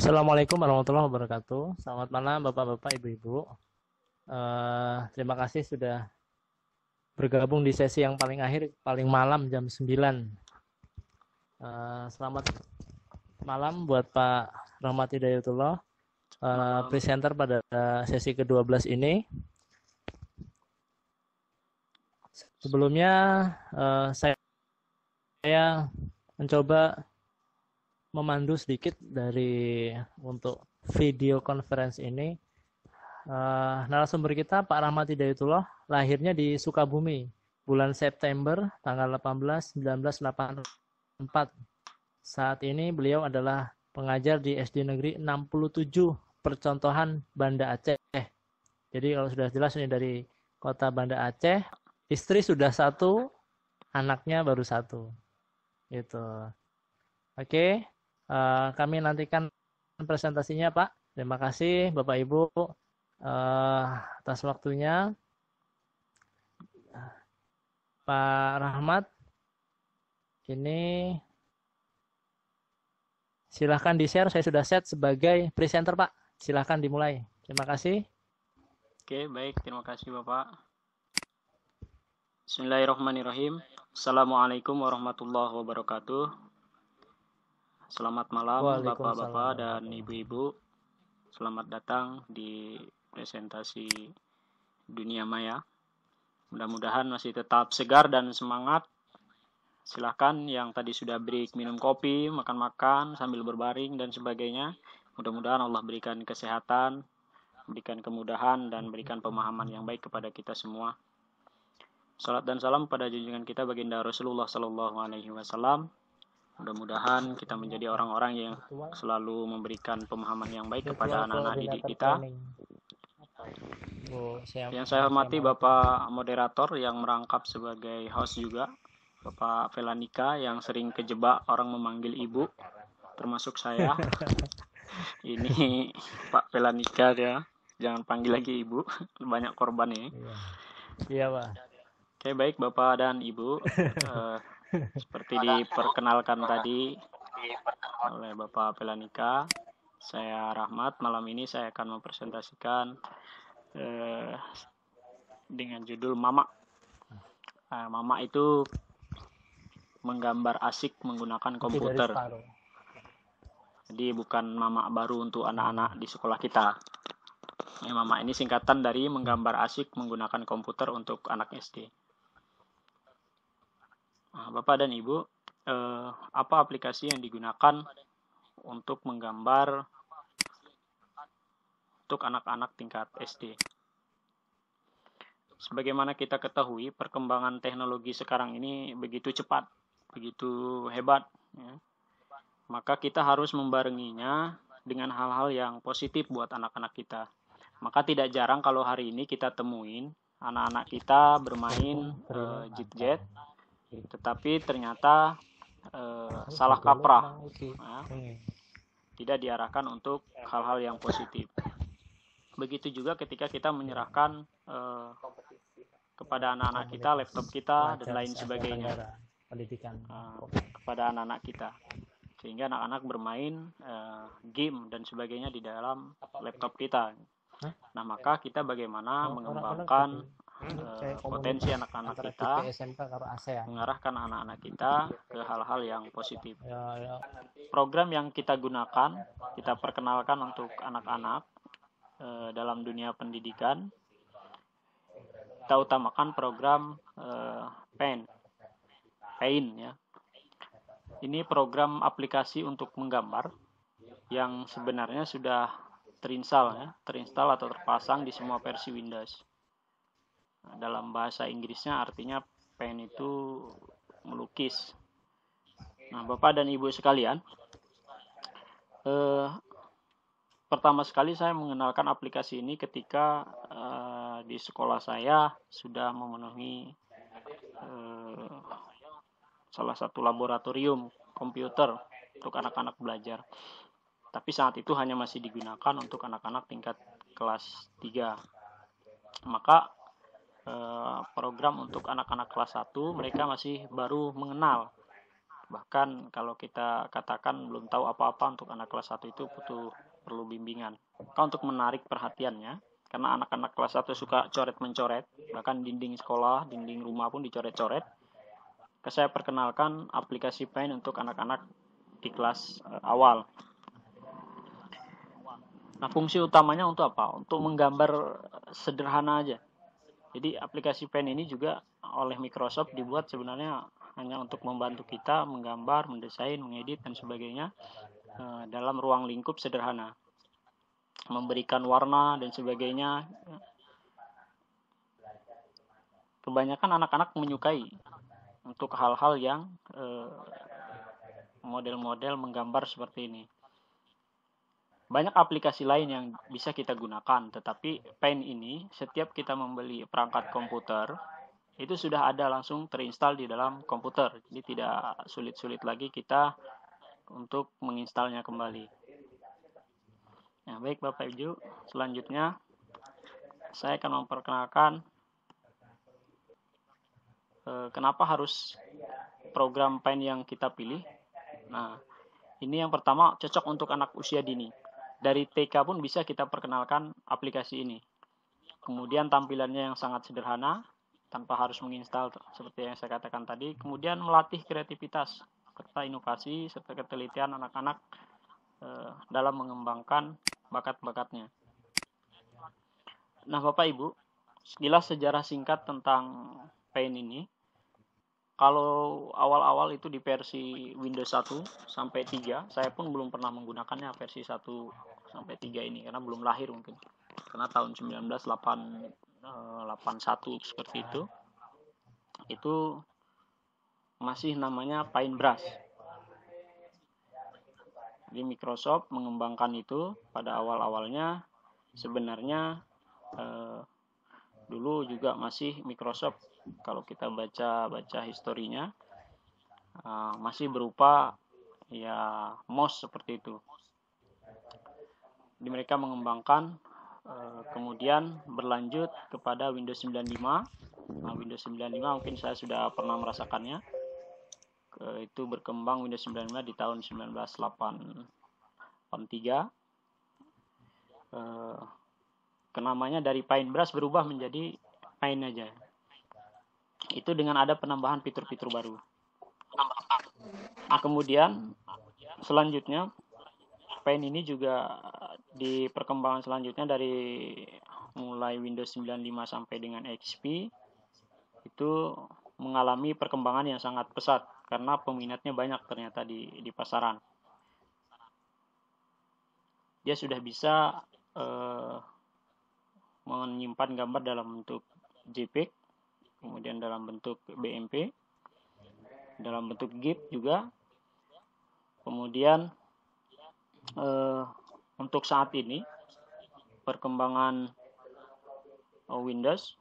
Assalamualaikum warahmatullahi wabarakatuh. Selamat malam Bapak-bapak, Ibu-ibu. Terima kasih sudah bergabung di sesi yang paling akhir, paling malam jam 9. Selamat malam buat Pak Rahmat Hidayatullah, presenter pada sesi ke-12 ini. Sebelumnya saya mencoba memandu sedikit untuk video conference ini. Narasumber kita Pak Rahmat Hidayatullah lahirnya di Sukabumi bulan September tanggal 18 1984. Saat ini beliau adalah pengajar di SD Negeri 67 Percontohan Banda Aceh. Jadi kalau sudah jelas ini dari kota Banda Aceh, istri sudah satu, anaknya baru satu. Gitu. Oke, kami nantikan presentasinya Pak. Terima kasih Bapak Ibu atas waktunya. Pak Rahmat, ini silahkan di-share. Saya sudah set sebagai presenter Pak. Silahkan dimulai. Terima kasih. Oke, baik. Terima kasih Bapak. Bismillahirrahmanirrahim. Assalamualaikum warahmatullahi wabarakatuh. Selamat malam Bapak-bapak dan Ibu-ibu. Selamat datang di presentasi Dunia Maya. Mudah-mudahan masih tetap segar dan semangat. Silahkan yang tadi sudah break minum kopi, makan-makan sambil berbaring dan sebagainya. Mudah-mudahan Allah berikan kesehatan, berikan kemudahan dan berikan pemahaman yang baik kepada kita semua. Salat dan salam pada junjungan kita baginda Rasulullah Sallallahu Alaihi Wasallam. Mudah-mudahan kita menjadi orang-orang yang selalu memberikan pemahaman yang baik kepada anak-anak didik kita. Yang saya hormati Bapak Moderator yang merangkap sebagai host juga, Bapak Velanika yang sering kejebak orang memanggil ibu, termasuk saya. Ini Pak Velanika ya, jangan panggil lagi ibu, banyak korban ya. Iya Pak. Oke, baik Bapak dan Ibu. Seperti diperkenalkan tadi oleh Bapak Velanika, saya Rahmat. Malam ini saya akan mempresentasikan dengan judul Mama. Mama itu menggambar asik menggunakan komputer. Jadi bukan mama baru untuk anak-anak di sekolah kita. Mama ini singkatan dari menggambar asik menggunakan komputer untuk anak SD. Bapak dan Ibu, apa aplikasi yang digunakan untuk menggambar untuk anak-anak tingkat SD? Sebagaimana kita ketahui, perkembangan teknologi sekarang ini begitu cepat, begitu hebat. Ya. Maka kita harus membarenginya dengan hal-hal yang positif buat anak-anak kita. Maka tidak jarang kalau hari ini kita temuin anak-anak kita bermain jet-jet, tetapi ternyata salah kaprah, tidak diarahkan untuk hal-hal yang positif. Begitu juga ketika kita menyerahkan kepada anak-anak kita laptop kita dan lain sebagainya kepada anak-anak kita, sehingga anak-anak bermain game dan sebagainya di dalam laptop kita. Nah, maka kita bagaimana mengembangkan potensi anak-anak kita, mengarahkan anak-anak kita ke hal-hal yang positif. Program yang kita gunakan, kita perkenalkan untuk anak-anak dalam dunia pendidikan, kita utamakan program Paint ya. Ini program aplikasi untuk menggambar yang sebenarnya sudah terinstall atau terpasang di semua versi Windows. Dalam bahasa Inggrisnya artinya pen itu melukis. Nah, Bapak dan Ibu sekalian, pertama sekali saya mengenalkan aplikasi ini ketika di sekolah saya sudah memenuhi salah satu laboratorium komputer untuk anak-anak belajar. Tapi saat itu hanya masih digunakan untuk anak-anak tingkat kelas 3. Maka program untuk anak-anak kelas 1 mereka masih baru mengenal Bahkan kalau kita katakan belum tahu apa-apa untuk anak kelas 1 itu perlu bimbingan. Maka untuk menarik perhatiannya, karena anak-anak kelas 1 suka coret-mencoret, bahkan dinding sekolah, dinding rumah pun dicoret-coret, saya perkenalkan aplikasi Paint untuk anak-anak di kelas awal. Nah, fungsi utamanya untuk apa? Untuk menggambar sederhana aja. Jadi aplikasi Paint ini juga oleh Microsoft dibuat sebenarnya hanya untuk membantu kita menggambar, mendesain, mengedit, dan sebagainya dalam ruang lingkup sederhana. Memberikan warna dan sebagainya. Kebanyakan anak-anak menyukai untuk hal-hal yang model-model menggambar seperti ini. Banyak aplikasi lain yang bisa kita gunakan, tetapi Paint ini setiap kita membeli perangkat komputer itu sudah ada langsung terinstall di dalam komputer. Jadi tidak sulit-sulit lagi kita untuk menginstalnya kembali. Nah, baik Bapak Ibu, selanjutnya saya akan memperkenalkan kenapa harus program Paint yang kita pilih. Nah, ini yang pertama cocok untuk anak usia dini. Dari TK pun bisa kita perkenalkan aplikasi ini. Kemudian tampilannya yang sangat sederhana, tanpa harus menginstal seperti yang saya katakan tadi. Kemudian melatih kreativitas, serta inovasi, serta ketelitian anak-anak dalam mengembangkan bakat-bakatnya. Nah, Bapak Ibu, sekilas sejarah singkat tentang Paint ini. Kalau awal-awal itu di versi Windows 1 sampai 3, saya pun belum pernah menggunakannya versi 1 sampai 3 ini, karena belum lahir mungkin. Karena tahun 1981 seperti itu masih namanya Paintbrush. Jadi Microsoft mengembangkan itu pada awal-awalnya sebenarnya dulu juga masih Microsoft. Kalau kita baca historinya masih berupa ya mouse seperti itu. Jadi mereka mengembangkan kemudian berlanjut kepada Windows 95. Nah, Windows 95 mungkin saya sudah pernah merasakannya. Itu berkembang Windows 95 di tahun 1983. Namanya dari Paintbrush berubah menjadi Paint aja. Itu dengan ada penambahan fitur-fitur baru. Nah, kemudian selanjutnya Paint ini juga di perkembangan selanjutnya dari mulai Windows 95 sampai dengan XP itu mengalami perkembangan yang sangat pesat karena peminatnya banyak ternyata di pasaran. Dia sudah bisa menyimpan gambar dalam bentuk JPEG, kemudian dalam bentuk BMP, dalam bentuk GIF juga. Kemudian untuk saat ini perkembangan Windows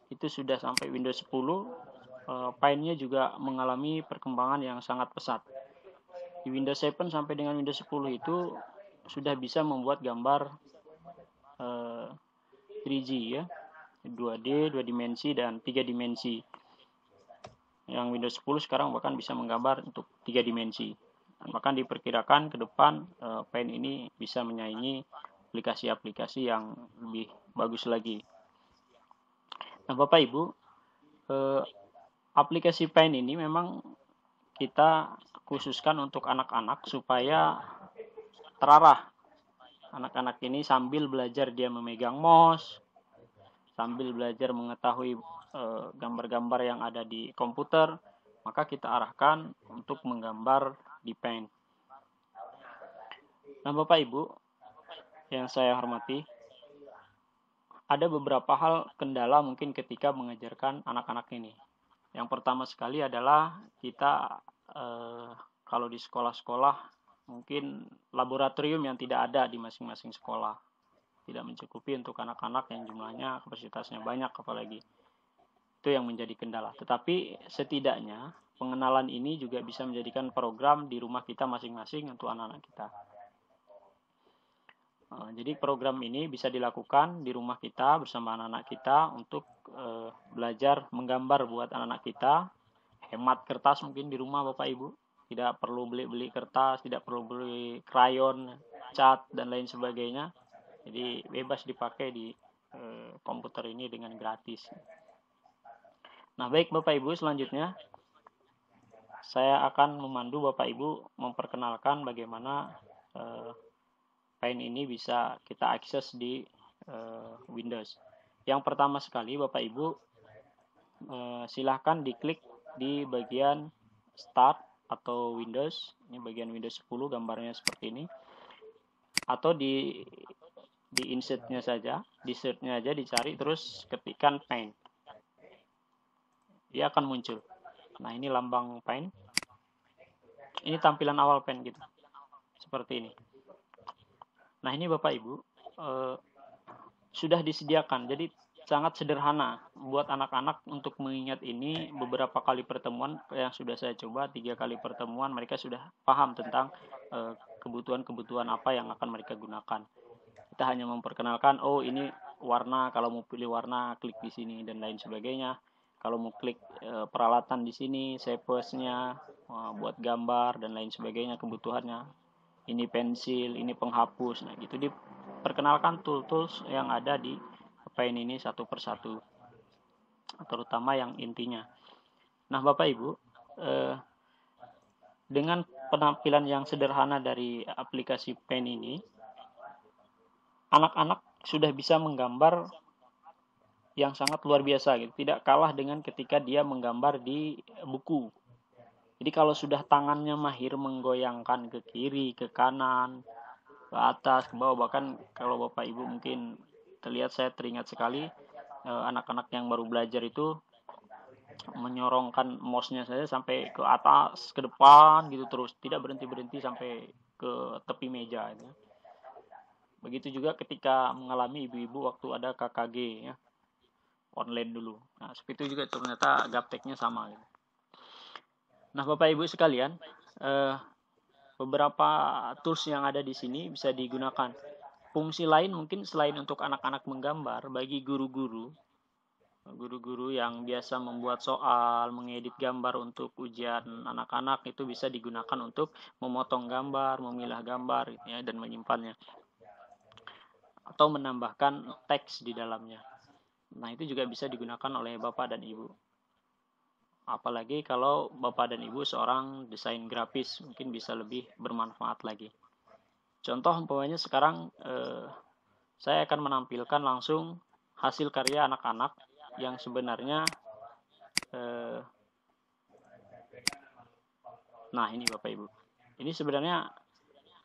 itu sudah sampai Windows 10, Paint-nya juga mengalami perkembangan yang sangat pesat. Di Windows 7 sampai dengan Windows 10 itu sudah bisa membuat gambar 3G ya, 2D, 2 dimensi dan 3 dimensi. Yang Windows 10 sekarang bahkan bisa menggambar untuk 3 dimensi. Dan bahkan diperkirakan ke depan Paint ini bisa menyaingi aplikasi-aplikasi yang lebih bagus lagi. Nah, Bapak Ibu, aplikasi Paint ini memang kita khususkan untuk anak-anak supaya terarah. Anak-anak ini sambil belajar dia memegang mouse, sambil belajar mengetahui gambar-gambar yang ada di komputer, maka kita arahkan untuk menggambar di Paint. Nah, Bapak Ibu yang saya hormati, ada beberapa hal kendala mungkin ketika mengajarkan anak-anak ini. Yang pertama sekali adalah kita kalau di sekolah-sekolah mungkin laboratorium yang tidak ada di masing-masing sekolah. Tidak mencukupi untuk anak-anak yang jumlahnya kapasitasnya banyak apalagi. Itu yang menjadi kendala. Tetapi setidaknya pengenalan ini juga bisa menjadikan program di rumah kita masing-masing untuk anak-anak kita. Jadi program ini bisa dilakukan di rumah kita bersama anak-anak kita untuk belajar menggambar buat anak-anak kita. Hemat kertas mungkin di rumah Bapak Ibu. tidak perlu beli kertas, tidak perlu beli krayon, cat dan lain sebagainya. Jadi bebas dipakai di komputer ini dengan gratis. Nah, baik Bapak Ibu, selanjutnya saya akan memandu Bapak Ibu memperkenalkan bagaimana Paint ini bisa kita akses di Windows. Yang pertama sekali Bapak Ibu silahkan diklik di bagian Start atau Windows. Ini bagian Windows 10, gambarnya seperti ini. Atau di insert-nya saja, di search-nya aja dicari, terus ketikkan Paint. Dia akan muncul. Nah, ini lambang Paint. Ini tampilan awal Paint gitu. Seperti ini. Nah, ini Bapak Ibu sudah disediakan. Jadi sangat sederhana buat anak-anak untuk mengingat ini. Beberapa kali pertemuan yang sudah saya coba, 3 kali pertemuan, mereka sudah paham tentang kebutuhan-kebutuhan apa yang akan mereka gunakan. Kita hanya memperkenalkan, oh ini warna, kalau mau pilih warna klik di sini dan lain sebagainya. Kalau mau klik peralatan di sini, shapes-nya, buat gambar dan lain sebagainya, kebutuhannya. Ini pensil, ini penghapus. Nah, gitu diperkenalkan tools yang ada di Paint ini satu persatu, terutama yang intinya. Nah, Bapak Ibu, dengan penampilan yang sederhana dari aplikasi Paint ini, anak-anak sudah bisa menggambar yang sangat luar biasa gitu. Tidak kalah dengan ketika dia menggambar di buku. Jadi kalau sudah tangannya mahir menggoyangkan ke kiri, ke kanan, ke atas, ke bawah, bahkan kalau Bapak Ibu mungkin terlihat, saya teringat sekali anak-anak yang baru belajar itu menyorongkan mouse-nya saja sampai ke atas, ke depan gitu terus, tidak berhenti-berhenti sampai ke tepi meja gitu. Begitu juga ketika mengalami ibu-ibu waktu ada KKG ya, online dulu. Nah, seperti itu juga ternyata gapteknya sama gitu. Nah, Bapak Ibu sekalian, beberapa tools yang ada di sini bisa digunakan. Fungsi lain mungkin selain untuk anak-anak menggambar, bagi guru-guru yang biasa membuat soal, mengedit gambar untuk ujian anak-anak, itu bisa digunakan untuk memotong gambar, memilah gambar gitu ya, dan menyimpannya. Atau menambahkan teks di dalamnya. Nah, itu juga bisa digunakan oleh Bapak dan Ibu. Apalagi kalau Bapak dan Ibu seorang desain grafis, mungkin bisa lebih bermanfaat lagi. Contoh umpamanya sekarang saya akan menampilkan langsung hasil karya anak-anak yang sebenarnya nah ini Bapak Ibu. Ini sebenarnya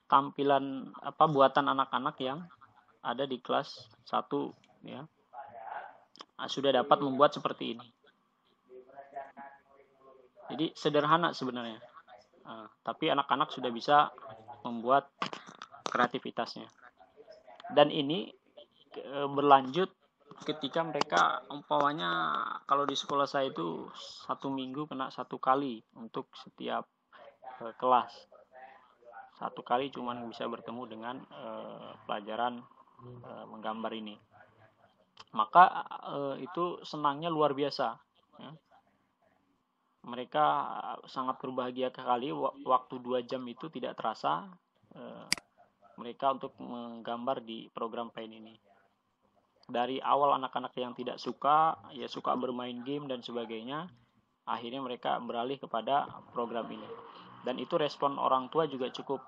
tampilan buatan anak-anak yang ada di kelas 1 ya. Sudah dapat membuat seperti ini. Jadi sederhana sebenarnya. Tapi anak-anak sudah bisa membuat kreativitasnya. Dan ini berlanjut ketika mereka umpamanya kalau di sekolah saya itu 1 minggu kena 1 kali untuk setiap kelas. 1 kali cuman bisa bertemu dengan pelajaran menggambar ini. Maka itu senangnya luar biasa ya. Mereka sangat berbahagia sekali, waktu 2 jam itu tidak terasa mereka untuk menggambar di program Paint ini. Dari awal anak-anak yang tidak suka, ya suka bermain game dan sebagainya, akhirnya mereka beralih kepada program ini. Dan itu respon orang tua juga cukup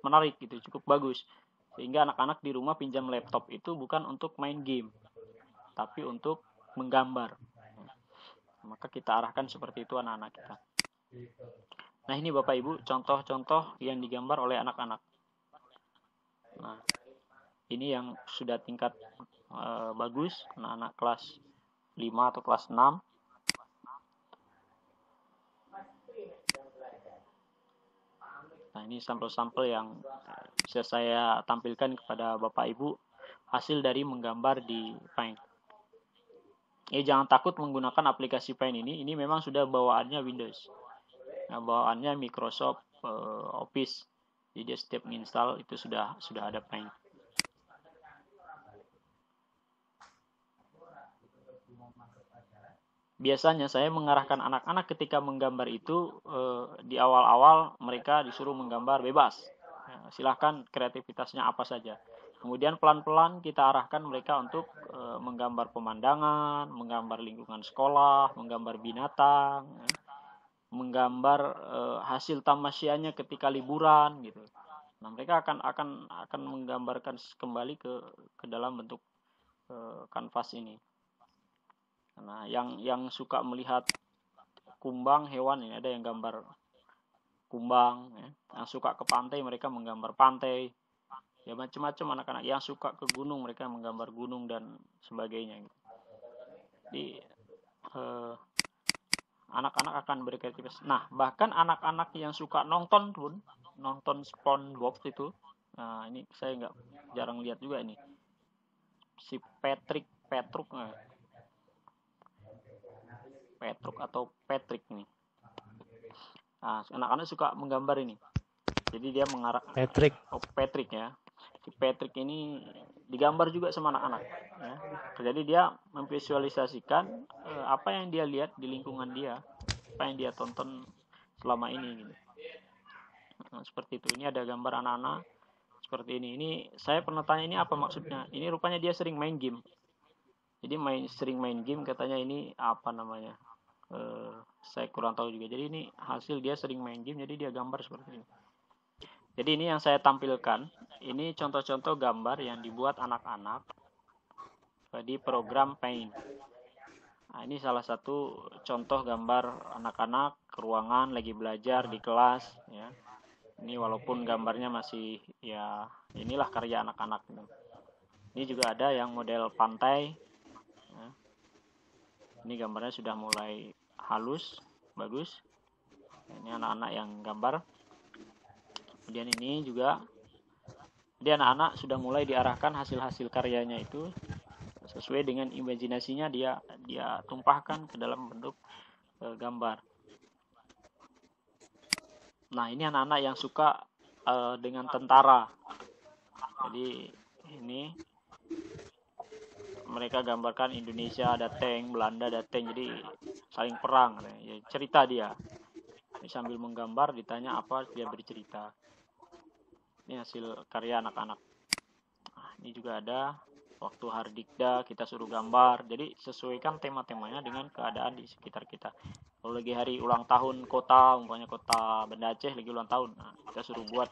menarik gitu, cukup bagus. Sehingga anak-anak di rumah pinjam laptop itu bukan untuk main game, tapi untuk menggambar. Maka kita arahkan seperti itu anak-anak kita. Nah, ini Bapak Ibu contoh-contoh yang digambar oleh anak-anak. Nah, ini yang sudah tingkat bagus, anak-anak kelas 5 atau kelas 6. Nah, ini sampel-sampel yang bisa saya tampilkan kepada Bapak Ibu hasil dari menggambar di Paint. Jangan takut menggunakan aplikasi Paint ini memang sudah bawaannya Windows. Nah, bawaannya Microsoft Office. Jadi setiap install itu sudah ada Paint. biasanya saya mengarahkan anak-anak ketika menggambar itu di awal-awal mereka disuruh menggambar bebas. Silahkan kreativitasnya apa saja. Kemudian pelan-pelan kita arahkan mereka untuk menggambar pemandangan, menggambar lingkungan sekolah, menggambar binatang, menggambar hasil tamasyaannya ketika liburan gitu. Nah, mereka akan menggambarkan kembali ke dalam bentuk kanvas ini. Nah, yang suka melihat kumbang hewan ini ada yang gambar kumbang, ya. Yang suka ke pantai mereka menggambar pantai. Ya macam-macam anak-anak yang suka ke gunung mereka menggambar gunung dan sebagainya. Jadi anak-anak akan berkreativitas. Nah, bahkan anak-anak yang suka nonton pun, nonton SpongeBob itu, nah ini saya nggak jarang lihat juga ini. Si Petruk atau Patrick nih. Nah, anak-anak suka menggambar ini. Jadi dia mengarah Patrick ya. Si Patrick ini digambar juga sama anak-anak. Ya. Jadi dia memvisualisasikan apa yang dia lihat di lingkungan dia, apa yang dia tonton selama ini. Gitu. Nah, seperti itu. Ini ada gambar anak-anak seperti ini. Ini saya pernah tanya ini apa maksudnya. Ini rupanya dia sering main game. Jadi sering main game katanya ini apa namanya. Saya kurang tahu juga. Jadi ini hasil dia sering main game. Jadi dia gambar seperti ini. Jadi ini yang saya tampilkan. Ini contoh-contoh gambar yang dibuat anak-anak di program Paint. Nah, ini salah satu contoh gambar anak-anak ruangan lagi belajar di kelas. Ya. Ini walaupun gambarnya masih ya inilah karya anak-anak. Ini juga ada yang model pantai. Ya. Ini gambarnya sudah mulai halus, bagus. Ini anak-anak yang gambar. Kemudian ini juga jadi anak-anak sudah mulai diarahkan hasil-hasil karyanya itu sesuai dengan imajinasinya dia tumpahkan ke dalam bentuk gambar. Nah, ini anak-anak yang suka dengan tentara. Jadi ini mereka gambarkan Indonesia ada tank, Belanda ada tank, jadi saling perang. Ya, cerita dia. Sambil menggambar ditanya apa dia bercerita. Ini hasil karya anak-anak. Nah, ini juga ada waktu Hardikda kita suruh gambar. Jadi sesuaikan tema-temanya dengan keadaan di sekitar kita. Kalau lagi hari ulang tahun kota, umpamanya kota Banda Aceh lagi ulang tahun, nah, kita suruh buat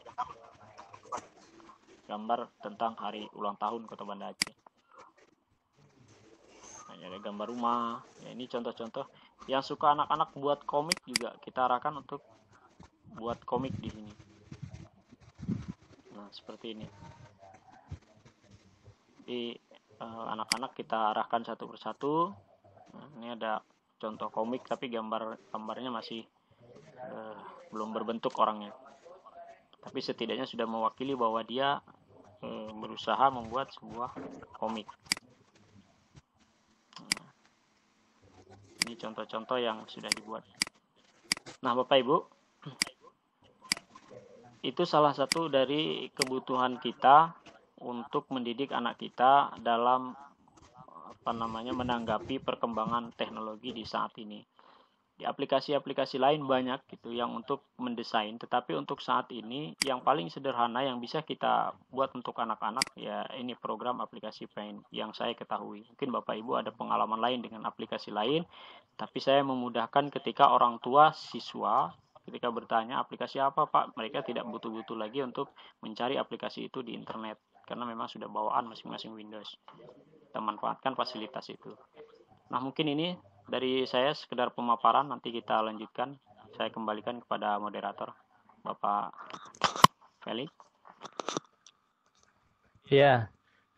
gambar tentang hari ulang tahun kota Banda Aceh. Nah, ada gambar rumah. Ya, ini contoh-contoh. Yang suka anak-anak buat komik juga kita arahkan untuk buat komik di sini. Nah, seperti ini. Jadi anak-anak kita arahkan satu persatu. Nah, ini ada contoh komik tapi gambarnya masih belum berbentuk orangnya. Tapi setidaknya sudah mewakili bahwa dia berusaha membuat sebuah komik. Nah, ini contoh-contoh yang sudah dibuat. Nah, Bapak Ibu, itu salah satu dari kebutuhan kita untuk mendidik anak kita dalam menanggapi perkembangan teknologi di saat ini. Di aplikasi-aplikasi lain banyak gitu yang untuk mendesain, tetapi untuk saat ini yang paling sederhana yang bisa kita buat untuk anak-anak ya ini program aplikasi Paint yang saya ketahui. Mungkin Bapak Ibu ada pengalaman lain dengan aplikasi lain, tapi saya memudahkan ketika orang tua siswa ketika bertanya aplikasi apa Pak, mereka tidak butuh-butuh lagi untuk mencari aplikasi itu di internet karena memang sudah bawaan masing-masing Windows. Kita manfaatkan fasilitas itu. Nah, mungkin ini dari saya sekedar pemaparan, nanti kita lanjutkan. Saya kembalikan kepada moderator, Bapak Felix. Ya,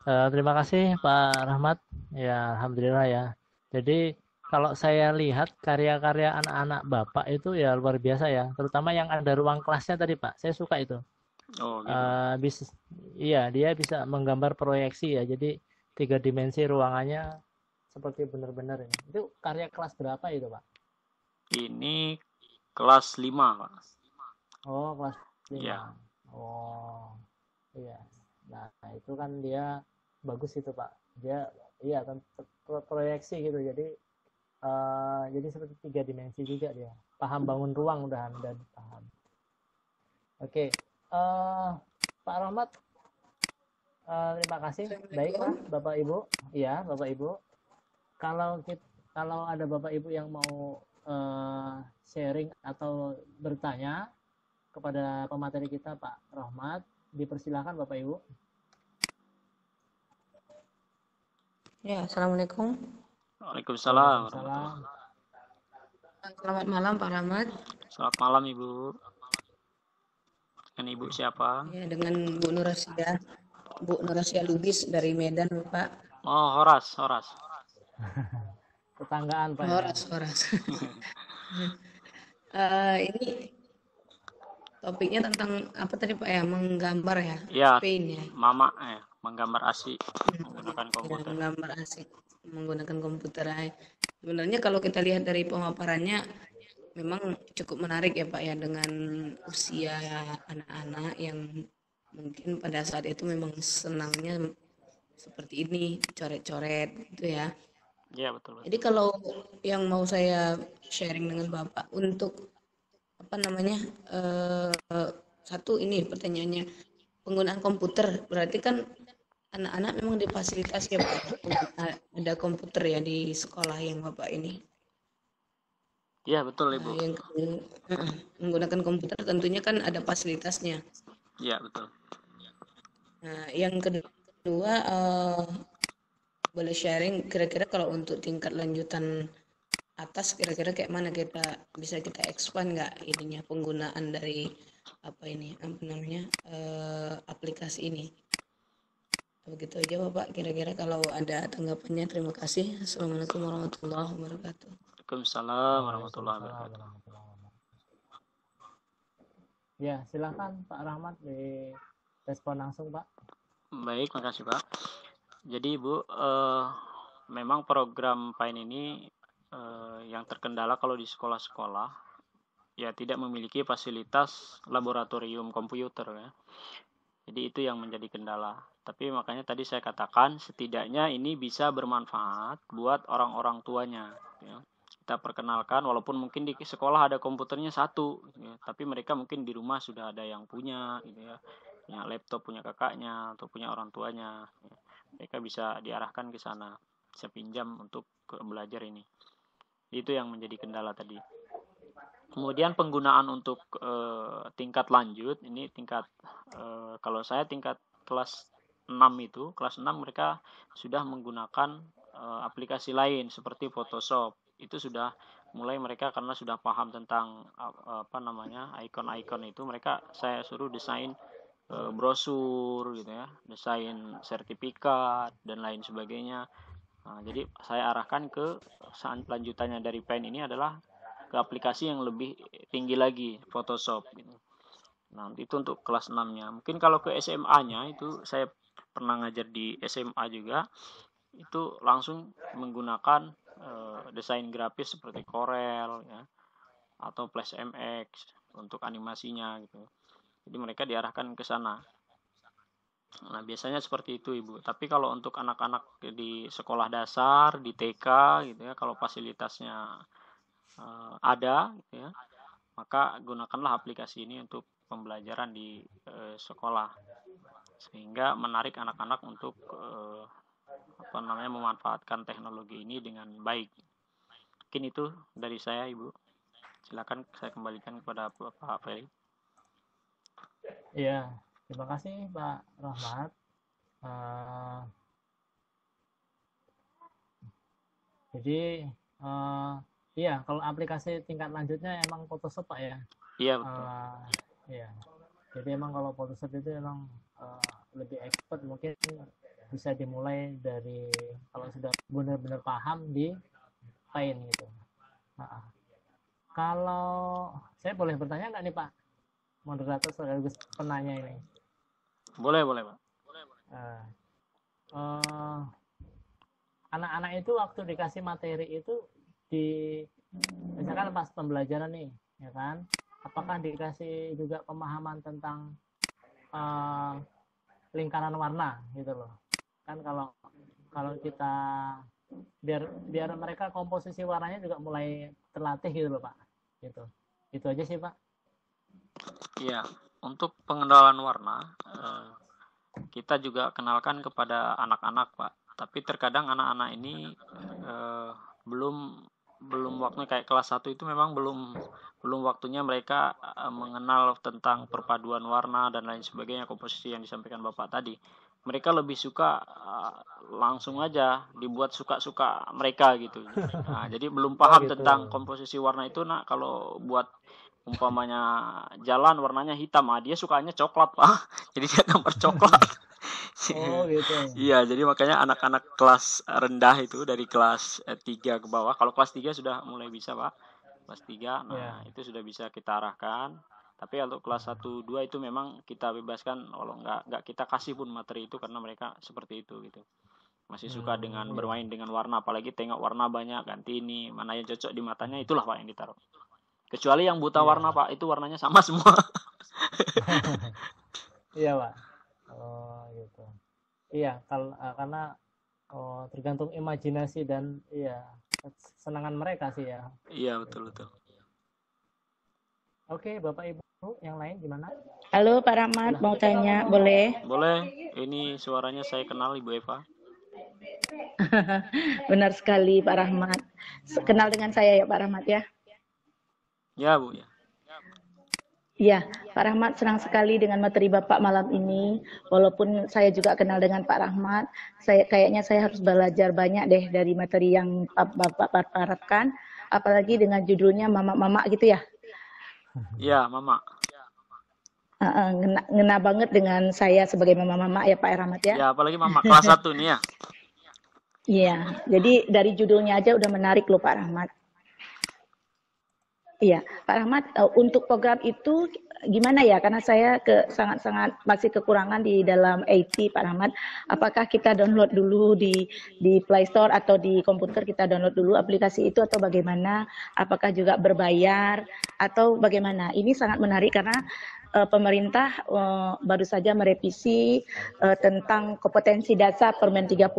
terima kasih Pak Rahmat. Ya, alhamdulillah ya. Jadi kalau saya lihat karya-karya anak-anak Bapak itu ya luar biasa ya, terutama yang ada ruang kelasnya tadi Pak. Saya suka itu. Oh, gitu. Iya, dia bisa menggambar proyeksi ya. Jadi 3 dimensi ruangannya seperti benar-benar ini. Itu karya kelas berapa itu, Pak? Ini kelas 5, Pak. Oh, kelas 5. Ya. Oh, iya. Nah, itu kan dia bagus itu, Pak. Dia iya kan proyeksi gitu. Jadi Jadi seperti 3 dimensi juga dia. Paham bangun ruang udah paham. Oke, Pak Rahmat, terima kasih. Baiklah Bapak Ibu, iya Bapak Ibu. Kalau ada Bapak Ibu yang mau sharing atau bertanya kepada pemateri kita Pak Rahmat, dipersilakan Bapak Ibu. Ya, assalamualaikum. Waalaikumsalam. Selamat malam Pak Rahmat. Selamat malam Ibu. Dengan Ibu siapa? Ya, dengan Bu Nurasia. Bu Nurasia Lubis dari Medan, Pak. Oh, Horas. Tetanggaan Pak. Horas. Ini topiknya tentang apa tadi Pak ya? Menggambar ya? Ya, paint ya. Mama menggambar ASI menggunakan komputer. Menggambar ASI menggunakan komputer. Sebenarnya kalau kita lihat dari pemaparannya memang cukup menarik ya Pak ya, dengan usia anak-anak yang mungkin pada saat itu memang senangnya seperti ini, coret-coret gitu ya. Iya betul. Jadi kalau yang mau saya sharing dengan Bapak untuk apa namanya, satu ini pertanyaannya, penggunaan komputer berarti kan anak-anak memang difasilitasi ya Pak, ada komputer ya di sekolah yang Bapak ini. Iya betul Ibu. Yang menggunakan komputer tentunya kan ada fasilitasnya. Iya betul. Nah, yang kedua, boleh sharing kira-kira kalau untuk tingkat lanjutan atas kira-kira kayak mana bisa kita expand nggak ininya, penggunaan dari aplikasi ini. Begitu aja Bapak, kira-kira kalau ada tanggapannya. Terima kasih. Assalamualaikum warahmatullahi wabarakatuh. Waalaikumsalam warahmatullahi wabarakatuh. Ya, silakan Pak Rahmat direspon langsung Pak. Baik, makasih Pak. Jadi Ibu, memang program PAIN ini yang terkendala kalau di sekolah-sekolah ya tidak memiliki fasilitas laboratorium komputer ya. Jadi itu yang menjadi kendala. Tapi makanya tadi saya katakan setidaknya ini bisa bermanfaat buat orang-orang tuanya. Ya. Kita perkenalkan walaupun mungkin di sekolah ada komputernya satu, ya, tapi mereka mungkin di rumah sudah ada yang punya, gitu ya, punya laptop, punya kakaknya atau punya orang tuanya. Ya. Mereka bisa diarahkan ke sana, bisa pinjam untuk belajar ini. Itu yang menjadi kendala tadi. Kemudian penggunaan untuk tingkat lanjut, ini tingkat kalau saya tingkat kelas 6 itu, kelas 6 mereka sudah menggunakan aplikasi lain seperti Photoshop. Itu sudah mulai mereka karena sudah paham tentang icon-icon itu, mereka saya suruh desain brosur gitu ya, desain sertifikat dan lain sebagainya. Nah, jadi saya arahkan ke lanjutannya dari PAIN ini adalah ke aplikasi yang lebih tinggi lagi, Photoshop gitu. Nah, itu untuk kelas 6-nya. Mungkin kalau ke SMA-nya itu saya pernah ngajar di SMA juga, itu langsung menggunakan desain grafis seperti Corel ya atau Flash MX untuk animasinya gitu. Jadi mereka diarahkan ke sana. Nah, biasanya seperti itu Ibu. Tapi kalau untuk anak-anak di sekolah dasar, di TK gitu ya, kalau fasilitasnya ada gitu ya, maka gunakanlah aplikasi ini untuk pembelajaran di sekolah sehingga menarik anak-anak untuk memanfaatkan teknologi ini dengan baik. Mungkin itu dari saya Ibu. Silakan saya kembalikan kepada Pak Ferry. Iya, terima kasih Pak Rahmat. Jadi iya, kalau aplikasi tingkat lanjutnya emang Photoshop Pak ya. Iya betul. Iya. Jadi emang kalau Photoshop itu emang lebih expert, mungkin bisa dimulai dari kalau sudah benar-benar paham di Paint gitu. Kalau saya boleh bertanya nggak nih Pak, moderator sekaligus penanya ini? Boleh Pak. Anak-anak itu waktu dikasih materi itu misalkan pas pembelajaran nih, ya kan? Apakah dikasih juga pemahaman tentang lingkaran warna gitu loh? Kan kalau kita biar mereka komposisi warnanya juga mulai terlatih gitu loh Pak. Gitu. Itu aja sih Pak. Iya, untuk pengenalan warna kita juga kenalkan kepada anak-anak Pak. Tapi terkadang anak-anak ini belum waktunya, kayak kelas 1 itu memang belum waktunya mereka mengenal tentang perpaduan warna dan lain sebagainya, komposisi yang disampaikan Bapak tadi. Mereka lebih suka langsung aja dibuat suka-suka mereka gitu. Nah, jadi belum paham gitu. tentang komposisi warna itu. Nah, kalau buat umpamanya jalan warnanya hitam, dia sukanya coklat Pak. Jadi dia gambar coklat. Oh gitu. Iya, jadi makanya anak-anak kelas rendah itu dari kelas 3 ke bawah. Kalau kelas 3 sudah mulai bisa Pak. Kelas 3, nah itu sudah bisa kita arahkan. Tapi untuk kelas 1, 2 itu memang kita bebaskan, kalau nggak kita kasih pun materi itu, karena mereka seperti itu gitu. Masih suka dengan bermain dengan warna, apalagi tengok warna banyak, ganti ini, mana yang cocok di matanya, itulah Pak yang ditaruh. Kecuali yang buta warna Pak, itu warnanya sama semua. Iya Pak. Oh gitu. Iya, karena tergantung imajinasi dan kesenangan mereka sih ya. Iya, betul. Oke, Bapak Ibu yang lain gimana? Halo Pak Rahmat, mau tanya, boleh? Boleh. Ini suaranya saya kenal, Ibu Eva. Benar sekali Pak Rahmat. Kenal dengan saya ya Pak Rahmat ya? Ya Bu ya. Iya, Pak Rahmat, senang sekali dengan materi Bapak malam ini. Walaupun saya juga kenal dengan Pak Rahmat, kayaknya saya harus belajar banyak deh dari materi yang Bapak paparkan, apalagi dengan judulnya Mama-Mama gitu ya. Iya, Mama. Ngena banget dengan saya sebagai Mama-Mama ya Pak Rahmat ya. Ya, apalagi Mama kelas 1 nih ya. Iya, jadi dari judulnya aja udah menarik loh Pak Rahmat. Iya, Pak Rahmat, untuk program itu gimana ya? Karena saya sangat-sangat masih kekurangan di dalam IT, Pak Rahmat. Apakah kita download dulu di Play Store atau di komputer kita download dulu aplikasi itu atau bagaimana? Apakah juga berbayar atau bagaimana? Ini sangat menarik karena pemerintah baru saja merevisi tentang kompetensi dasar Permen 37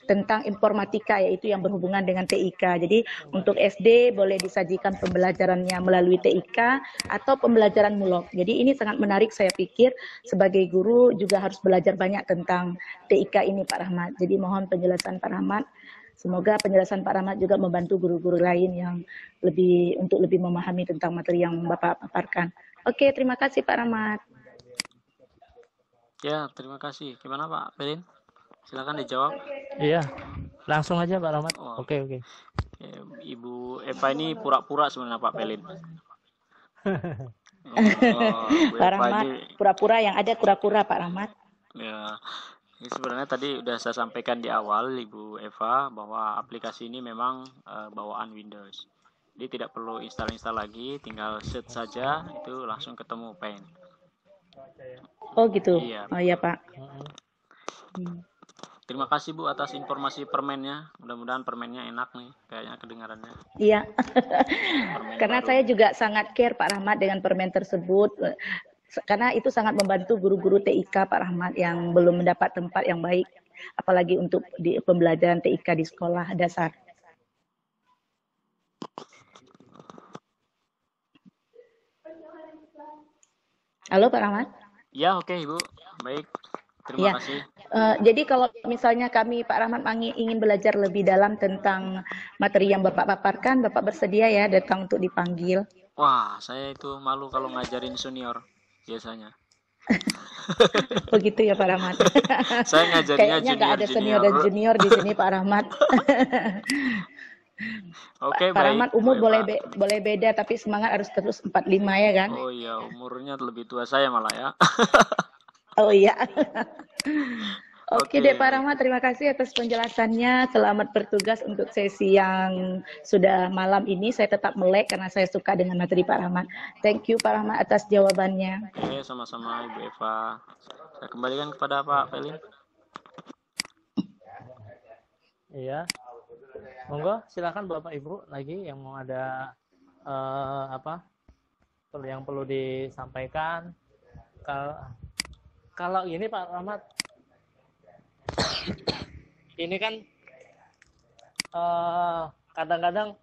tentang informatika, yaitu yang berhubungan dengan TIK. Jadi untuk SD boleh disajikan pembelajarannya melalui TIK atau pembelajaran mulok. Jadi ini sangat menarik, saya pikir sebagai guru juga harus belajar banyak tentang TIK ini Pak Rahmat. Jadi mohon penjelasan Pak Rahmat. Semoga penjelasan Pak Rahmat juga membantu guru-guru lain yang untuk lebih memahami tentang materi yang Bapak paparkan. Oke, terima kasih Pak Rahmat. Ya, terima kasih. Gimana Pak Pelin? Silakan dijawab. Iya, langsung aja Pak Rahmat. Oh. Oke. Ibu Eva ini pura-pura sebenarnya Pak Pelin. Pak Rahmat, pura-pura yang ada kura-kura Pak Rahmat. Ya, ini sebenarnya tadi udah saya sampaikan di awal Ibu Eva bahwa aplikasi ini memang bawaan Windows. Jadi tidak perlu install lagi, tinggal search saja, itu langsung ketemu Paint. Oh gitu. Iya. Oh iya Pak. Terima kasih Bu atas informasi permennya. Mudah-mudahan permennya enak nih, kayaknya kedengarannya. Iya. Karena saya juga sangat care Pak Rahmat dengan permen tersebut. Karena itu sangat membantu guru-guru TIK Pak Rahmat yang belum mendapat tempat yang baik, apalagi untuk di pembelajaran TIK di sekolah dasar. Halo Pak Rahmat. Ya, oke Ibu. Baik. Terima kasih. Jadi kalau misalnya kami Pak Rahmat ingin belajar lebih dalam tentang materi yang Bapak paparkan, Bapak bersedia ya datang untuk dipanggil? Wah, saya itu malu kalau ngajarin senior biasanya. Begitu ya Pak Rahmat. Saya ngajarinnya kayaknya nggak ada senior dan junior di sini Pak Rahmat. Oke, Pak Rahmat, umur boleh beda tapi semangat harus terus 45 ya kan? Oh iya, umurnya lebih tua saya malah ya. Oh iya. Oke deh Pak Rahmat, terima kasih atas penjelasannya. Selamat bertugas untuk sesi yang sudah malam ini. Saya tetap melek karena saya suka dengan materi Pak Rahmat. Thank you Pak Rahmat atas jawabannya. Oke, sama-sama Ibu Eva. Saya kembalikan kepada Pak Pelin. Iya. Monggo, silakan Bapak Ibu lagi yang mau ada yang perlu disampaikan. Kalau ini Pak Rahmat, ini kan kadang-kadang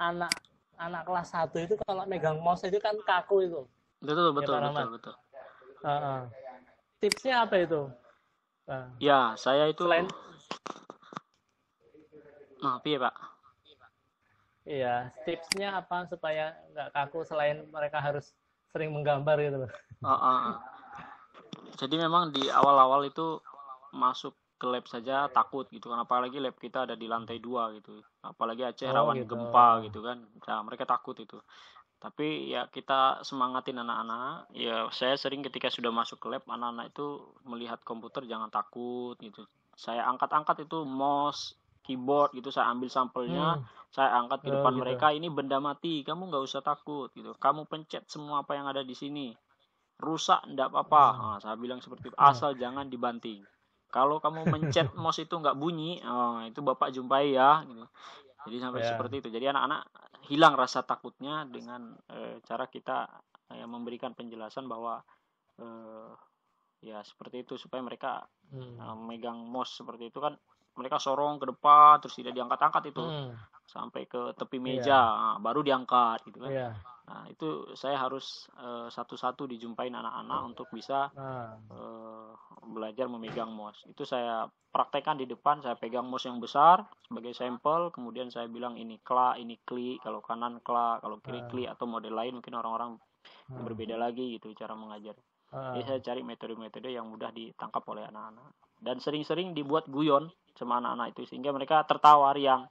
anak kelas 1 itu kalau megang mouse itu kan kaku itu. Betul, Ya, betul, Pak betul, Rahmat. betul. Tipsnya apa itu? Ya, saya itu Selain maaf ya, Pak. iya, tipsnya apa supaya nggak kaku selain mereka harus sering menggambar gitu loh. Jadi memang di awal-awal itu masuk ke lab saja takut gitu kan, apalagi lab kita ada di lantai 2 gitu, apalagi Aceh rawan Gitu. gempa gitu kan. Nah, mereka takut itu. Tapi ya kita semangatin anak-anak. Ya saya sering ketika sudah masuk ke lab, anak-anak itu melihat komputer jangan takut gitu. Saya angkat-angkat itu mouse, keyboard gitu, saya ambil sampelnya, saya angkat ke depan gitu. mereka, ini benda mati, kamu nggak usah takut gitu. Kamu pencet semua apa yang ada di sini. Rusak enggak apa-apa. Nah, saya bilang seperti itu. Asal jangan dibanting. Kalau kamu mencet mouse itu nggak bunyi, itu Bapak jumpai ya gitu. Jadi sampai seperti itu. Jadi anak-anak hilang rasa takutnya dengan cara kita memberikan penjelasan bahwa ya seperti itu, supaya mereka megang mouse seperti itu kan, mereka sorong ke depan terus tidak diangkat-angkat itu sampai ke tepi meja, nah, baru diangkat gitu kan. Nah, itu saya harus satu-satu dijumpain anak-anak untuk bisa belajar memegang mouse. Itu saya praktekkan di depan, saya pegang mouse yang besar sebagai sampel, kemudian saya bilang ini kla, ini klik, kalau kanan kla, kalau kiri klik, atau model lain mungkin orang-orang berbeda lagi gitu cara mengajar. Jadi saya cari metode-metode yang mudah ditangkap oleh anak-anak. Dan sering-sering dibuat guyon sama anak-anak itu sehingga mereka tertawa riang.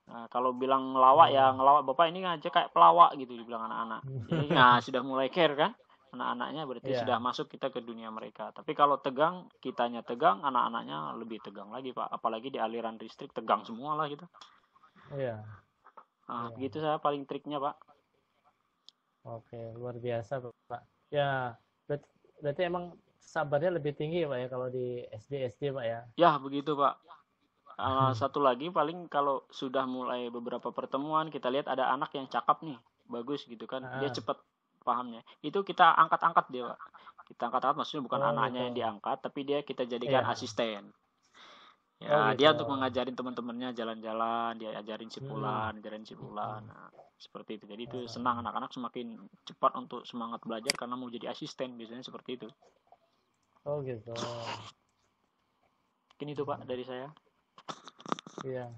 Nah, kalau bilang ngelawak ya ngelawak, Bapak ini ngajak kayak pelawak gitu dibilang anak-anak. Jadi sudah mulai care kan anak-anaknya, berarti sudah masuk kita ke dunia mereka. Tapi kalau tegang, kitanya tegang, anak-anaknya lebih tegang lagi, Pak. Apalagi di aliran listrik tegang semua lah gitu. Begitu saya paling triknya, Pak. Oke, luar biasa, Pak. Ya, berarti emang sabarnya lebih tinggi Pak ya kalau di SD Pak ya. Ya, begitu Pak. Satu lagi paling kalau sudah mulai beberapa pertemuan kita lihat ada anak yang cakap nih, bagus gitu kan, dia cepat pahamnya. Itu kita angkat-angkat dia, Pak. Kita angkat-angkat maksudnya bukan anaknya yang diangkat, tapi dia kita jadikan asisten. Ya, dia untuk mengajarin teman-temannya jalan-jalan, dia ajarin cipulan, Nah, seperti itu. Jadi itu senang, anak-anak semakin cepat untuk semangat belajar karena mau jadi asisten, biasanya seperti itu. Oh gitu. Mungkin itu Pak dari saya. Iya.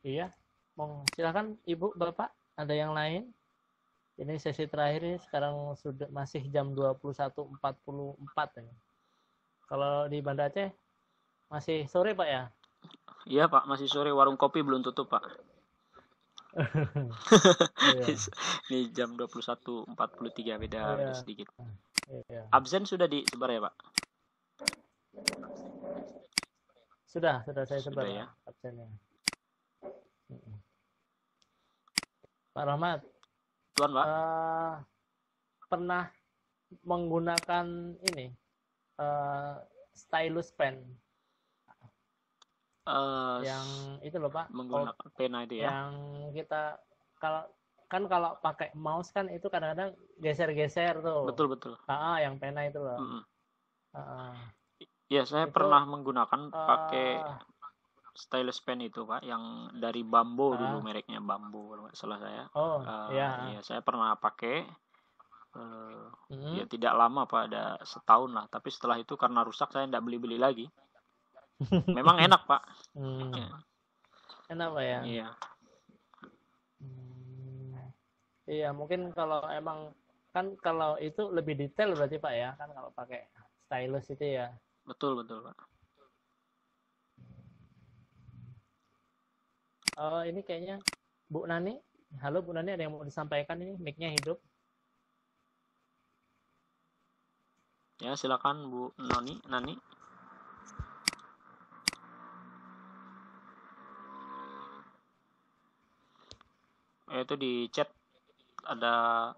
Iya, silakan Ibu, Bapak, ada yang lain? Ini sesi terakhir ini sekarang sudah masih jam 21.44 ya. Kalau di Banda Aceh masih sore Pak ya? Iya Pak, masih sore, warung kopi belum tutup Pak. Ini jam 21.43, beda sedikit. Absen sudah disebar ya Pak? Sudah saya sebar ya absennya. Pak Rahmat, Tuan Pak, pernah menggunakan ini stylus pen yang itu loh Pak, menggunakan pena itu ya, yang kita kalau pakai mouse kan itu kadang-kadang geser-geser tuh. Betul. Yang pena itu loh. Ya, saya pernah menggunakan pakai stylus pen itu Pak, yang dari Bambo dulu, mereknya Bambo kalau nggak salah saya. Iya, saya pernah pakai. Ya tidak lama Pak, ada setahun lah. Tapi setelah itu karena rusak saya tidak beli lagi. Memang enak Pak. Enak Pak ya. Iya. Iya, mungkin kalau emang kan kalau itu lebih detail berarti Pak ya, kan kalau pakai stylus itu ya. Betul Pak. Ini kayaknya Bu Nani. Halo Bu Nani, ada yang mau disampaikan ini? Mic-nya hidup. Ya, silakan Bu Nani. Itu di chat ada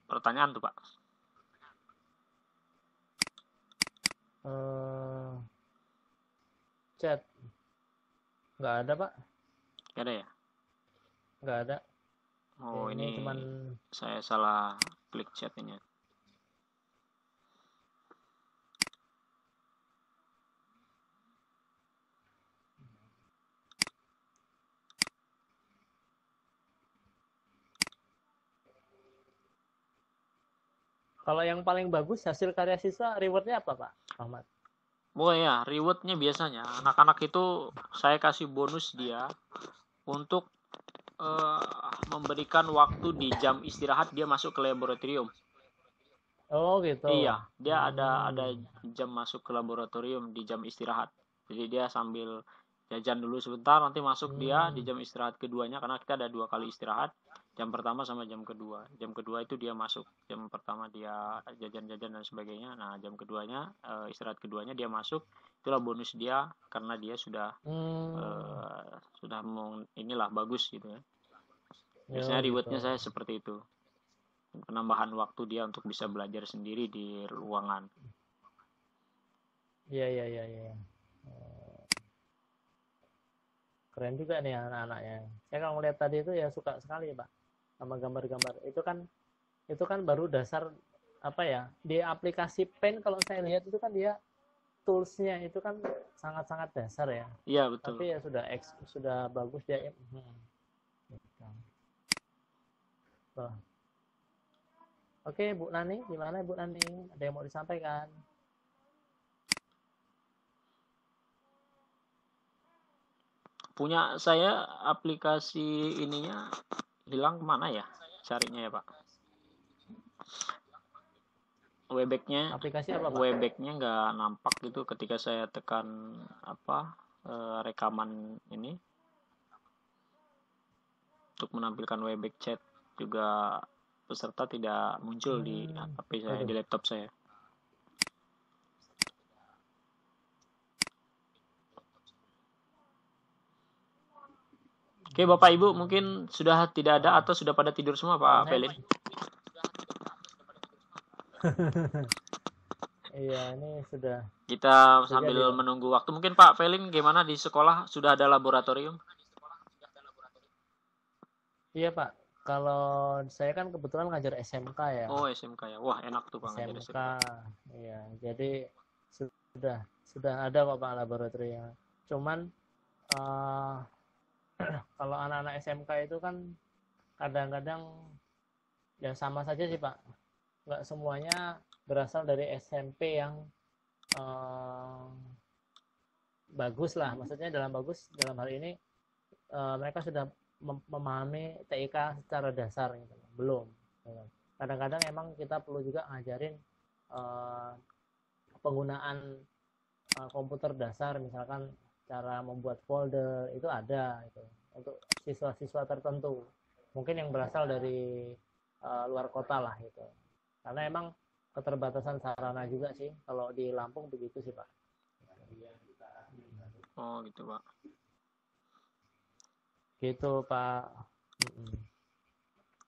pertanyaan tuh Pak. Chat nggak ada Pak. Nggak ada ya? Nggak ada. Ini cuman saya salah klik chat ini. Kalau yang paling bagus hasil karya siswa, rewardnya apa Pak Ahmad? Oh ya, rewardnya biasanya anak-anak itu saya kasih bonus dia untuk memberikan waktu di jam istirahat dia masuk ke laboratorium. Oh gitu. Iya, dia ada jam masuk ke laboratorium di jam istirahat. Jadi dia sambil jajan dulu sebentar, nanti masuk dia di jam istirahat keduanya, karena kita ada 2 kali istirahat, jam pertama sama jam kedua. Jam kedua itu dia masuk, jam pertama dia jajan-jajan dan sebagainya. Nah, jam keduanya istirahat keduanya dia masuk, itulah bonus dia karena dia sudah inilah bagus gitu ya. Biasanya rewardnya saya seperti itu, penambahan waktu dia untuk bisa belajar sendiri di ruangan. Iya. Keren juga nih anak-anaknya. Saya kalau ngeliat tadi itu ya suka sekali Pak sama gambar-gambar. Itu kan baru dasar apa ya, di aplikasi Paint kalau saya lihat itu kan dia toolsnya itu kan sangat-sangat dasar ya. Iya betul. Tapi ya sudah bagus dia. Oke, Bu Nani, gimana Bu Nani? Ada yang mau disampaikan? Punya saya aplikasi ininya hilang kemana ya? Carinya ya Pak. Webex-nya, aplikasi apa Pak? Webex-nya nggak nampak gitu ketika saya tekan rekaman ini. Untuk menampilkan Webex chat juga peserta tidak muncul di HP saya, di laptop saya. Oke, Bapak Ibu mungkin sudah tidak ada atau sudah pada tidur semua Pak Felin? Iya, ini sudah. Kita sambil menunggu waktu. Mungkin Pak Felin gimana di sekolah, sudah ada laboratorium? Iya Pak, kalau saya kan kebetulan ngajar SMK ya. Oh SMK ya, wah enak tuh Pak ngajar SMK. Iya, jadi sudah ada kok Pak laboratorium. Cuman kalau anak-anak SMK itu kan kadang-kadang ya sama saja sih Pak, nggak semuanya berasal dari SMP yang bagus lah, maksudnya dalam hal ini mereka sudah memahami TIK secara dasar gitu. Belum. Kadang-kadang emang kita perlu juga ngajarin penggunaan komputer dasar, misalkan cara membuat folder itu ada itu untuk siswa-siswa tertentu, mungkin yang berasal dari luar kota lah gitu, karena emang keterbatasan sarana juga sih kalau di Lampung begitu sih Pak. Oh gitu Pak. Gitu Pak.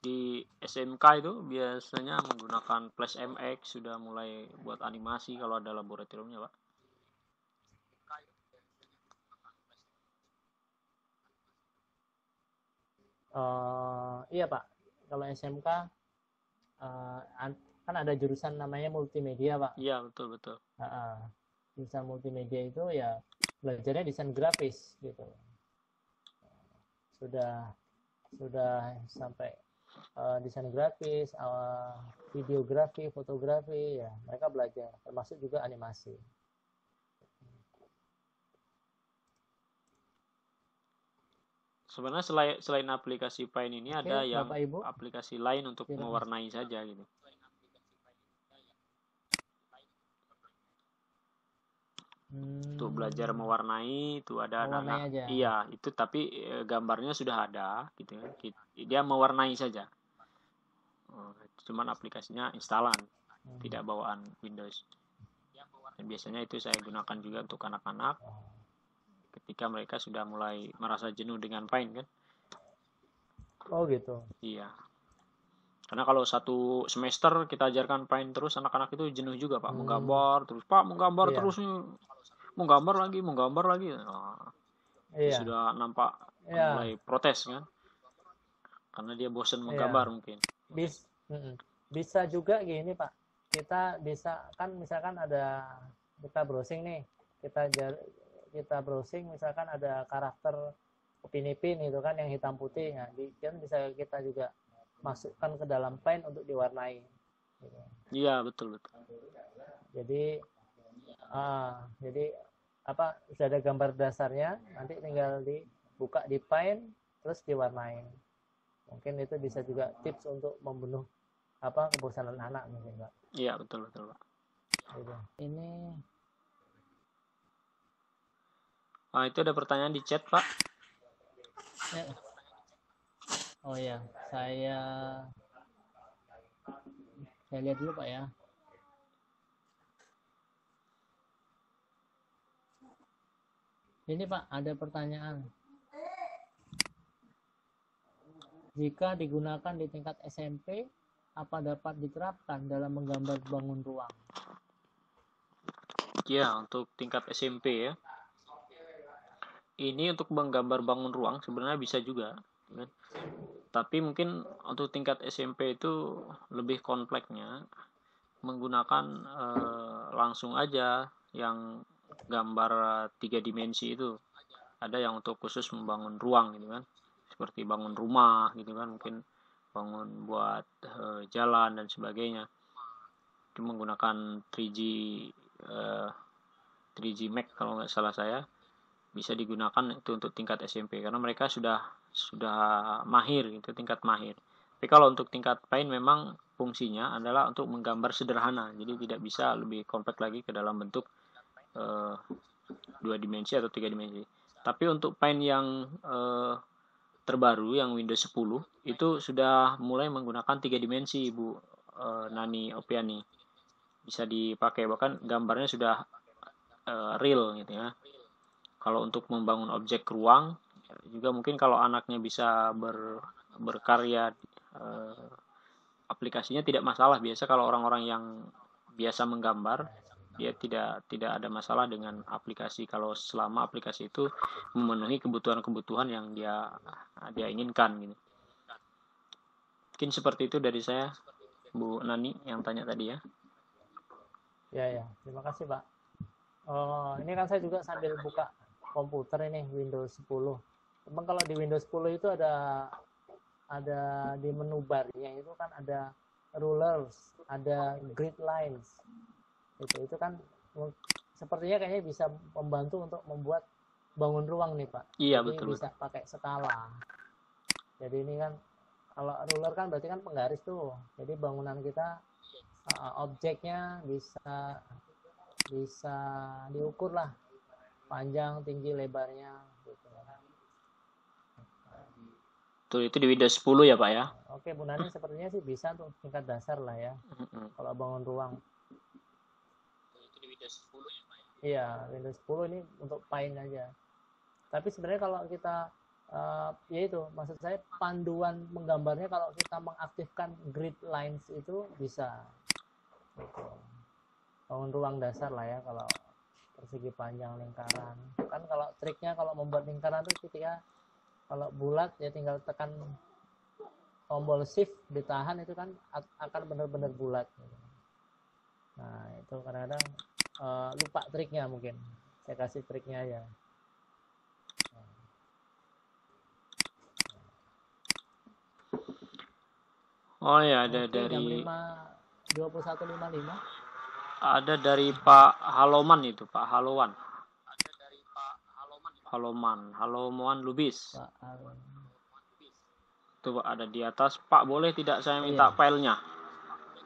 Di SMK itu biasanya menggunakan Flash MX, sudah mulai buat animasi kalau ada laboratoriumnya Pak. Iya Pak, kalau SMK kan ada jurusan namanya multimedia Pak. Iya betul. Jurusan multimedia itu ya belajarnya desain grafis gitu. Sudah sampai desain grafis, videografi, fotografi ya mereka belajar, termasuk juga animasi. Sebenarnya selain aplikasi Paint ini ada yang aplikasi lain untuk mewarnai saja gitu. Untuk belajar mewarnai itu ada anak-anak. Iya, itu tapi gambarnya sudah ada gitu ya. Dia mewarnai saja. Cuman aplikasinya instalan, tidak bawaan Windows. Dan biasanya itu saya gunakan juga untuk anak-anak ketika mereka sudah mulai merasa jenuh dengan Paint kan. Oh gitu. Iya. Karena kalau satu semester kita ajarkan Paint terus, anak-anak itu jenuh juga Pak. Menggambar terus, Pak menggambar terus, menggambar lagi. Nah, sudah nampak mulai protes kan. Karena dia bosan menggambar mungkin. Bisa juga gini Pak. Kita bisa kan misalkan kita browsing nih, kita browsing misalkan ada karakter Upin Ipin itu kan yang hitam putih, nah kan bisa kita juga masukkan ke dalam Paint untuk diwarnai. Gitu. Iya, betul. Jadi apa, sudah ada gambar dasarnya, nanti tinggal dibuka di Paint terus diwarnain. Mungkin itu bisa juga tips untuk membunuh apa kebosanan anak mungkin, Pak. Iya, betul, Pak. Gitu. Ini itu ada pertanyaan di chat, Pak. Oh ya, saya lihat dulu, Pak ya. Ini Pak, ada pertanyaan. Jika digunakan di tingkat SMP, apa dapat diterapkan dalam menggambar bangun ruang? Ya, untuk tingkat SMP ya. Ini untuk menggambar bangun ruang sebenarnya bisa juga. Tapi mungkin untuk tingkat SMP itu lebih kompleksnya menggunakan langsung aja yang gambar 3 dimensi itu. Ada yang untuk khusus membangun ruang gitu kan, seperti bangun rumah gitu kan, mungkin bangun buat jalan dan sebagainya. Itu menggunakan 3G Max kalau nggak salah saya, bisa digunakan itu untuk tingkat SMP karena mereka sudah mahir gitu, tingkat mahir. Tapi kalau untuk tingkat Paint memang fungsinya adalah untuk menggambar sederhana, jadi tidak bisa lebih kompleks lagi ke dalam bentuk 2 dimensi atau 3 dimensi. Tapi untuk Paint yang terbaru yang Windows 10 itu sudah mulai menggunakan 3 dimensi, Bu Nani Opiani. Bisa dipakai, bahkan gambarnya sudah real gitu ya. Kalau untuk membangun objek ruang juga mungkin kalau anaknya bisa berkarya aplikasinya tidak masalah. Biasa kalau orang-orang yang biasa menggambar dia tidak ada masalah dengan aplikasi kalau selama aplikasi itu memenuhi kebutuhan-kebutuhan yang dia inginkan gitu. Mungkin seperti itu dari saya, Bu Nani yang tanya tadi ya. Ya, terima kasih Pak. Ini kan saya juga sambil buka komputer ini Windows 10. Memang kalau di Windows 10 itu ada di menu barnya itu kan ada rulers, ada grid lines. Itu kan sepertinya kayaknya bisa membantu untuk membuat bangun ruang nih Pak. Iya, jadi betul. Bisa pakai skala. Jadi ini kan kalau ruler kan berarti kan penggaris tuh. Jadi bangunan kita objeknya bisa diukur lah, panjang, tinggi, lebarnya gitu. Tuh, itu di Windows 10 ya Pak ya. Oke, Bu Nani sepertinya sih bisa tuh tingkat dasar lah ya. Kalau bangun ruang. Itu di Windows 10 ya Pak ya. Iya, Windows 10 ini untuk Paint aja. Tapi sebenarnya kalau kita ya itu maksud saya panduan menggambarnya kalau kita mengaktifkan grid lines itu bisa. Gitu. Bangun ruang dasar lah ya kalau persegi panjang lingkaran. Kan kalau triknya kalau membuat lingkaran itu ketika kalau bulat ya tinggal tekan tombol shift ditahan itu kan akan benar-benar bulat. Nah itu kadang-kadang lupa triknya mungkin. Saya kasih triknya aja. Oh ya, ada Oke, dari jam 21.55. Ada dari Pak Haloman itu, Pak Halowan. Haloman Lubis. Pak Haloman. Itu Pak ada di atas. Pak, boleh tidak saya minta filenya?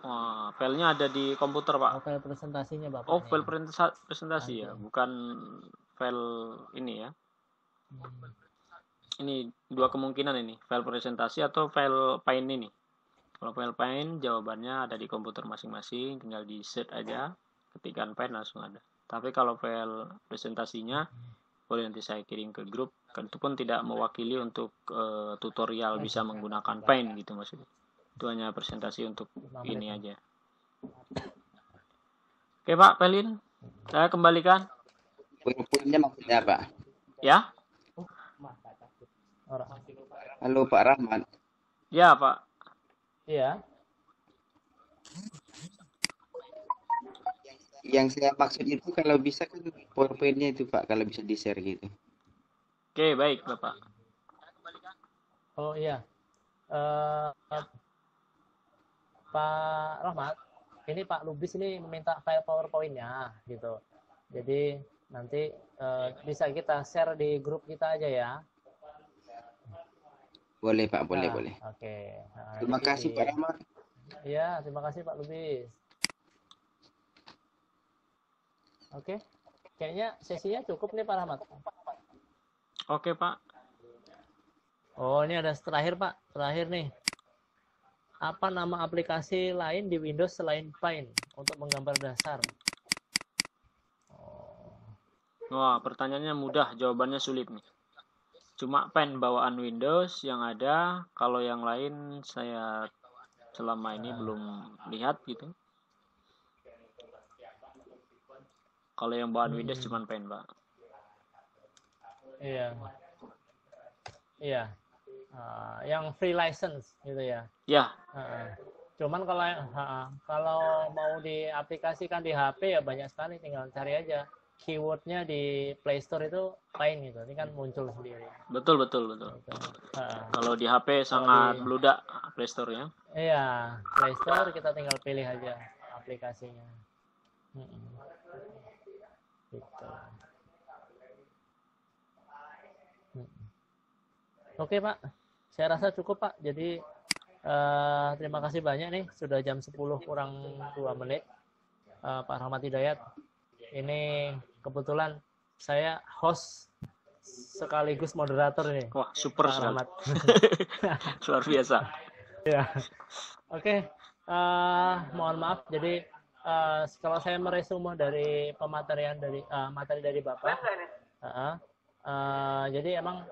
Wah, filenya ada di komputer Pak. File presentasinya Bapak. Oh, file presentasi ya, bukan file ini ya. Ini dua kemungkinan ini, file presentasi atau file Paint ini. Kalau file Paint jawabannya ada di komputer masing-masing, tinggal di search aja, ketikkan Paint langsung ada. Tapi kalau file presentasinya boleh nanti saya kirim ke grup, kan itu pun tidak mewakili untuk tutorial bisa menggunakan Paint gitu maksudnya. Itu hanya presentasi untuk ini aja. Oke Pak Pelin, saya kembalikan. Poin-poinnya maksudnya Pak? Ya. Halo Pak Rahmat. Ya Pak. Iya. Yang saya maksud itu kalau bisa kan PowerPoint-nya itu Pak, kalau bisa di-share gitu. Oke, baik Bapak. Oh iya. Pak Rahmat, ini Pak Lubis ini meminta file PowerPoint-nya gitu. Jadi nanti bisa kita share di grup kita aja ya. Boleh Pak, boleh, boleh. Oke. Nah, Terima kasih Pak Rahmat. Iya, terima kasih Pak Lubis. Oke, kayaknya sesinya cukup nih Pak Rahmat. Oke Pak. Oh, ini ada terakhir Pak, terakhir nih. Apa nama aplikasi lain di Windows selain Paint untuk menggambar dasar? Wah, pertanyaannya mudah, jawabannya sulit nih. Cuma Paint bawaan Windows yang ada, kalau yang lain saya selama ini belum lihat gitu. Kalau yang bawaan Windows cuma Paint, Pak. Iya. Iya. Yang free license gitu ya. Ya. Cuman kalau mau diaplikasikan di HP ya banyak sekali, tinggal cari aja keywordnya di Play Store itu Paint gitu. Ini kan muncul sendiri. Betul. Gitu. Kalau di HP sangat meludak Play Store-nya. Iya, Play Store kita tinggal pilih aja aplikasinya. Gitu. Oke Pak, saya rasa cukup Pak. Jadi terima kasih banyak nih, sudah jam 10 kurang 2 menit Pak Rahmat Hidayat. Ini kebetulan saya host sekaligus moderator nih. Wah, super sekali. Luar biasa. Ya. Oke, mohon maaf. Jadi kalau saya meresume dari pematerian dari materi dari Bapak, jadi emang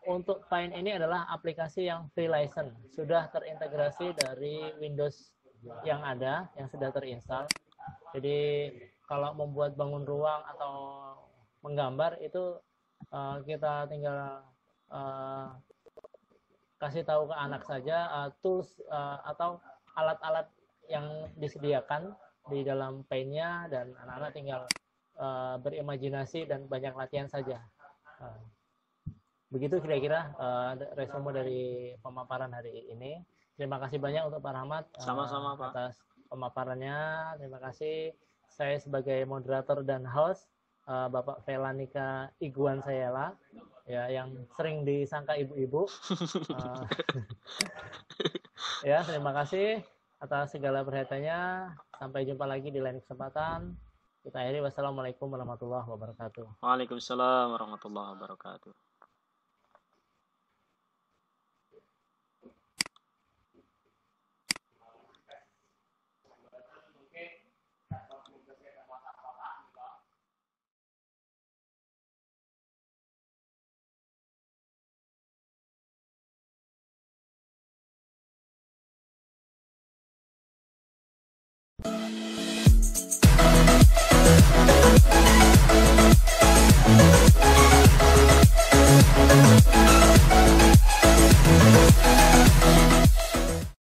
untuk Paint ini adalah aplikasi yang free license, sudah terintegrasi dari Windows yang ada, yang sudah terinstall. Jadi kalau membuat bangun ruang atau menggambar itu kita tinggal kasih tahu ke anak saja tools atau alat-alat yang disediakan di dalam Paint-nya, dan anak-anak tinggal berimajinasi dan banyak latihan saja. Begitu kira-kira resume dari pemaparan hari ini. Terima kasih banyak untuk Pak Rahmat. Sama-sama Pak. Atas pemaparannya. Terima kasih. Saya sebagai moderator dan host, Bapak Velanika Iguan Sayela, ya, yang sering disangka ibu-ibu. Ya, terima kasih atas segala perhatiannya. Sampai jumpa lagi di lain kesempatan. Kita akhiri. Wassalamualaikum warahmatullahi wabarakatuh. Waalaikumsalam warahmatullahi wabarakatuh.